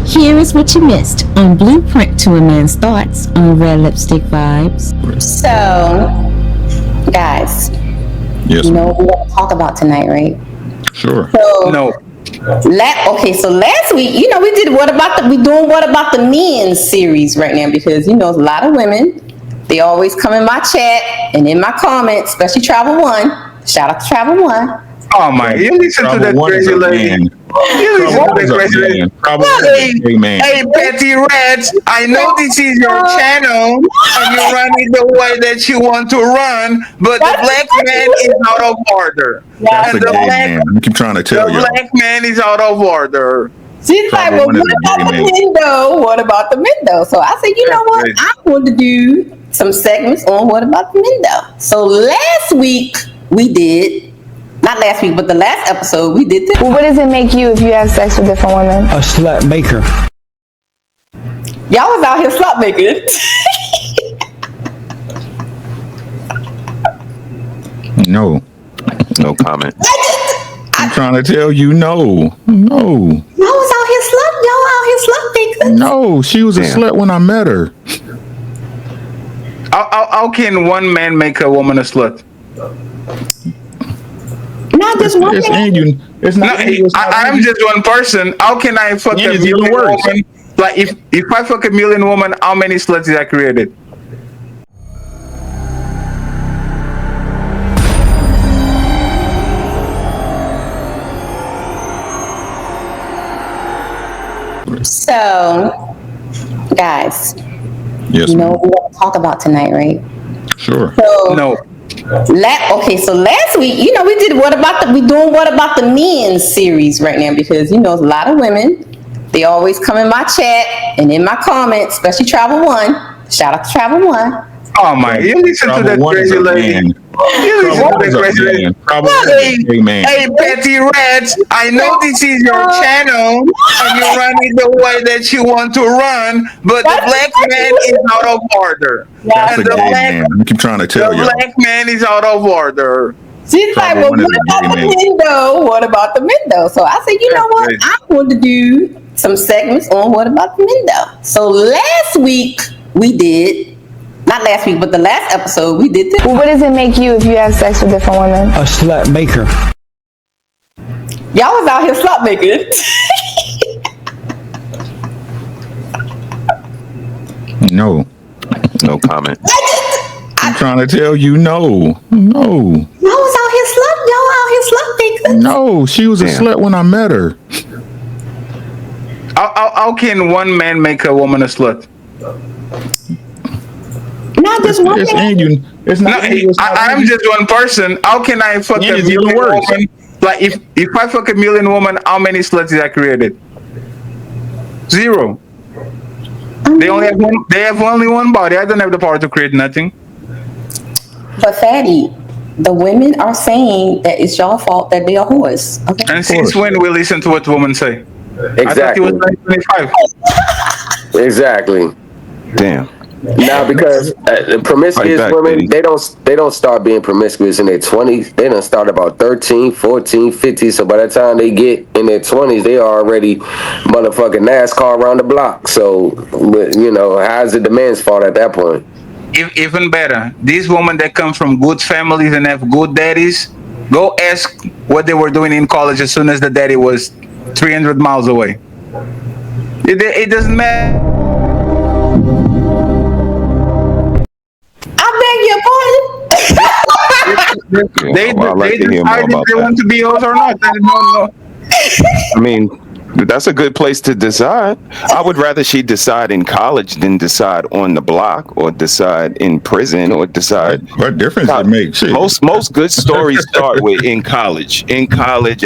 Here is what you missed on Blueprint to a Man's Thoughts on Red Lipstick Vibes. So, guys, Yes. you know what we want to talk about tonight, right? Sure. So, No. so last week, we did what about the men series right now, because a lot of women, they always come in my chat and in my comments, especially Travel One. Shout out to Travel One. Oh my! You listen to that crazy lady. You listen to that crazy lady. Hey, Petty Reds, I know this is your channel and you run it the way that you want to run, but the black man is out of order. That's And a gay man. I keep trying to tell you. The black man is out of order. She's like, well, what about the men though? What about the men though? So I said, you know what? I'm going to do some segments on what about the men though. So last week we did. Not last week, but the last episode we did this. Well, what does it make you if you have sex with different women? A slut maker. Y'all was out here slut making. No. No comment. I'm trying to tell you no. No. Y'all was out here slut making. No, she was a slut when I met her. How can one man make a woman a slut? Not just one man. I'm just one person. How can I fuck a million woman? Like if I fuck a million woman, how many sluts is I created? So, guys, Yes. you know what we want to talk about tonight, right? Sure. So, No. So last week, we did what about the men series right now, because a lot of women, they always come in my chat and in my comments, especially Travel One. Shout out to Travel One. Oh my! You listen to that crazy lady. You listen to that crazy lady. Hey, Petty Reds, I know this is your channel and you run it the way that you want to run, but the black man is out of order. That's a gay man. I keep trying to tell you. The black man is out of order. She's like, well, what about the men though? What about the men though? So I said, you know what? I'm going to do some segments on what about the men though. So last week we did. Not last week, but the last episode we did this. Well, what does it make you if you have sex with different women? A slut maker. Y'all was out here slut making. No. No comment. I'm trying to tell you no. No. Y'all out here slut making. No, she was a slut when I met her. How can one man make a woman a slut? Not just one man. I'm just one person. How can I fuck a million woman? Like if I fuck a million woman, how many sluts is I created? 0. They have only one body. I don't have the power to create nothing. But Fatty, the women are saying that it's your fault that they are whores. Okay. And since when we listen to what women say? Exactly. I thought it was 1925. Exactly. Damn. Now, because promiscuous women, they don't start being promiscuous in their 20s. They don't start about 13, 14, 15. So by the time they get in their 20s, they are already motherfucking NASCAR around the block. So, how's it the man's fault at that point? Even better, these women that come from good families and have good daddies, go ask what they were doing in college as soon as the daddy was 300 miles away. It doesn't matter. They decide if they want to be yours or not. No. I mean, that's a good place to decide. I would rather she decide in college than decide on the block or decide in prison or decide. What difference does it make? Shit. Most good stories start with in college. In college, ...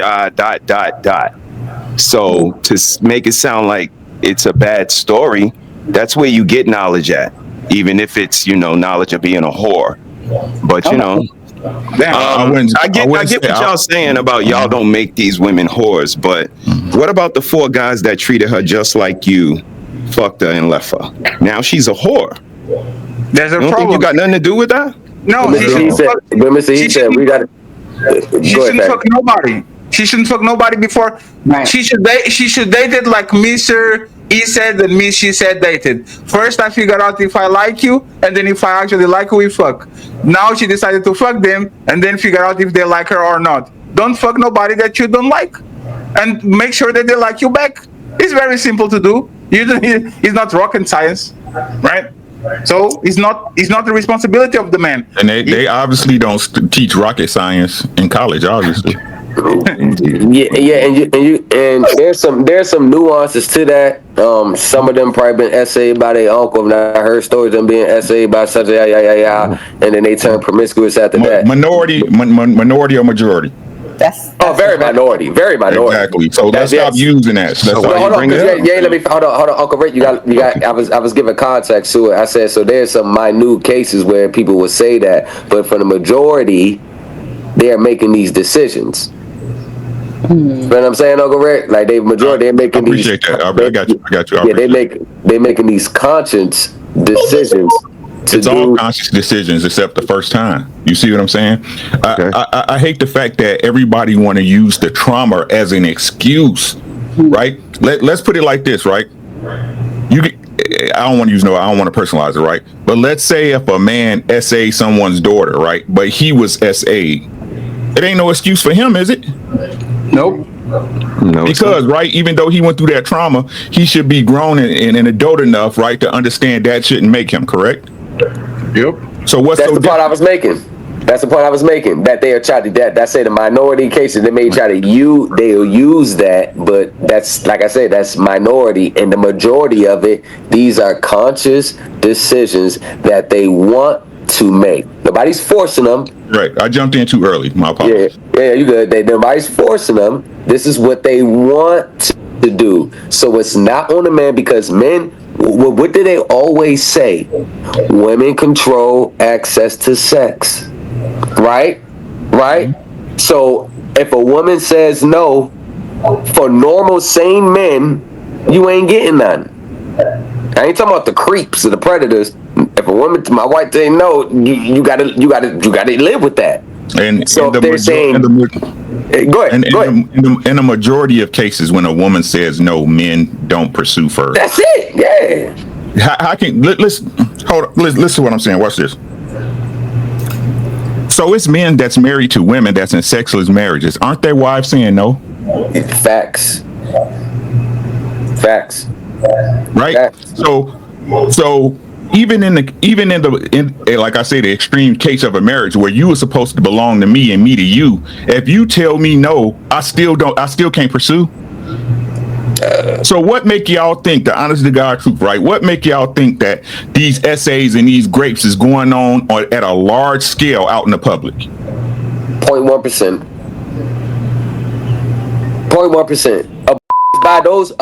So to make it sound like it's a bad story, that's where you get knowledge at. Even if it's, knowledge of being a whore. But, I get what y'all saying about y'all don't make these women whores, but what about the 4 guys that treated her just like you, fucked her and left her? Now she's a whore. There's a problem. Think you got nothing to do with that? No, he said we got. She shouldn't fuck nobody. She shouldn't fuck nobody before. Right. She should date it like Mr. he said and me, she said dated. First, I figured out if I like you, and then if I actually like you, we fuck. Now she decided to fuck them, and then figure out if they like her or not. Don't fuck nobody that you don't like, and make sure that they like you back. It's very simple to do. It's not rocket science, right? So it's not the responsibility of the man. And they obviously don't teach rocket science in college, obviously. and there's some nuances to that. Some of them probably been essayed by their uncle. And I heard stories of them being essayed by such and then they turn promiscuous after that. Minority or majority? That's very minority. Exactly. So let's stop using that. Hold on, Uncle Rick. You got. I was giving context to it. I said so. There's some minute cases where people would say that, but for the majority, they are making these decisions. You know what I'm saying, Uncle Rick? Like they're making these. I appreciate that. I got you. They're making these conscious decisions. It's all conscious decisions except the first time. You see what I'm saying? Okay. I hate the fact that everybody want to use the trauma as an excuse, right? Let's put it like this, right? I don't want to personalize it, right? But let's say if a man SA someone's daughter, right? But he was SA, it ain't no excuse for him, is it? Nope. No, because right, even though he went through that trauma, he should be grown and adult enough, right, to understand that shouldn't make him, correct? Yep. So that's the point I was making. That they are trying to that say the minority cases they may try to they'll use that, but that's like I said, that's minority, and the majority of it, these are conscious decisions that they want to make. Nobody's forcing them. Right. I jumped in too early. My apologies. Yeah, you good. Nobody's forcing them. This is what they want to do. So it's not on the man, because men, what do they always say? Women control access to sex. Right? So if a woman says no, for normal sane men, you ain't getting none. I ain't talking about the creeps or the predators. If a woman, my wife say no, you gotta live with that. And so if they're saying, go ahead. In a majority of cases, when a woman says no, men don't pursue further. That's it. Yeah. How can listen to what I'm saying? Watch this. So it's men that's married to women that's in sexless marriages. Aren't their wives saying no? Facts. Right. Facts. So even in like I say, the extreme case of a marriage where you were supposed to belong to me and me to you, if you tell me no, I still can't pursue. So what make y'all think, the honest to God truth, right? What make y'all think that these essays and these grapes is going on at a large scale out in the public? 0.1%. 0.1%. Abortions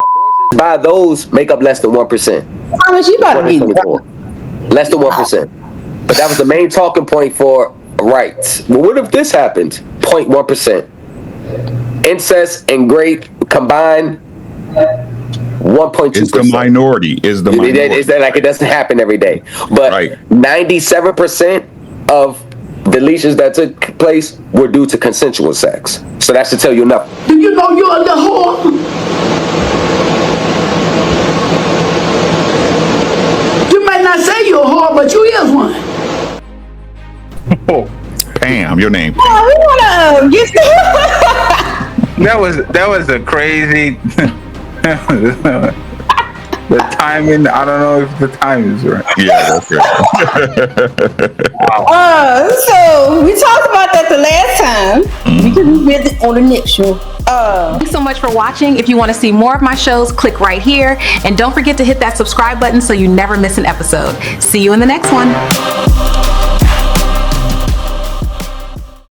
by those make up less than 1%. How much you about to be? Less than 1%. But that was the main talking point for rights. But what if this happened? 0.1%. Incest and rape combined, 1.2%. It's the minority. It's like it doesn't happen every day. But 97% of deletions that took place were due to consensual sex. So that should tell you enough. Do you know you're a whore? You might not say you're a whore, but you is one. Oh, Pam, your name. Oh, we wanna get That was a crazy. The timing, I don't know if the time is right. Yeah, that's right. So we talked about that the last time. We can revisit on the next show. Thanks so much for watching. If you want to see more of my shows, click right here. And don't forget to hit that subscribe button so you never miss an episode. See you in the next one.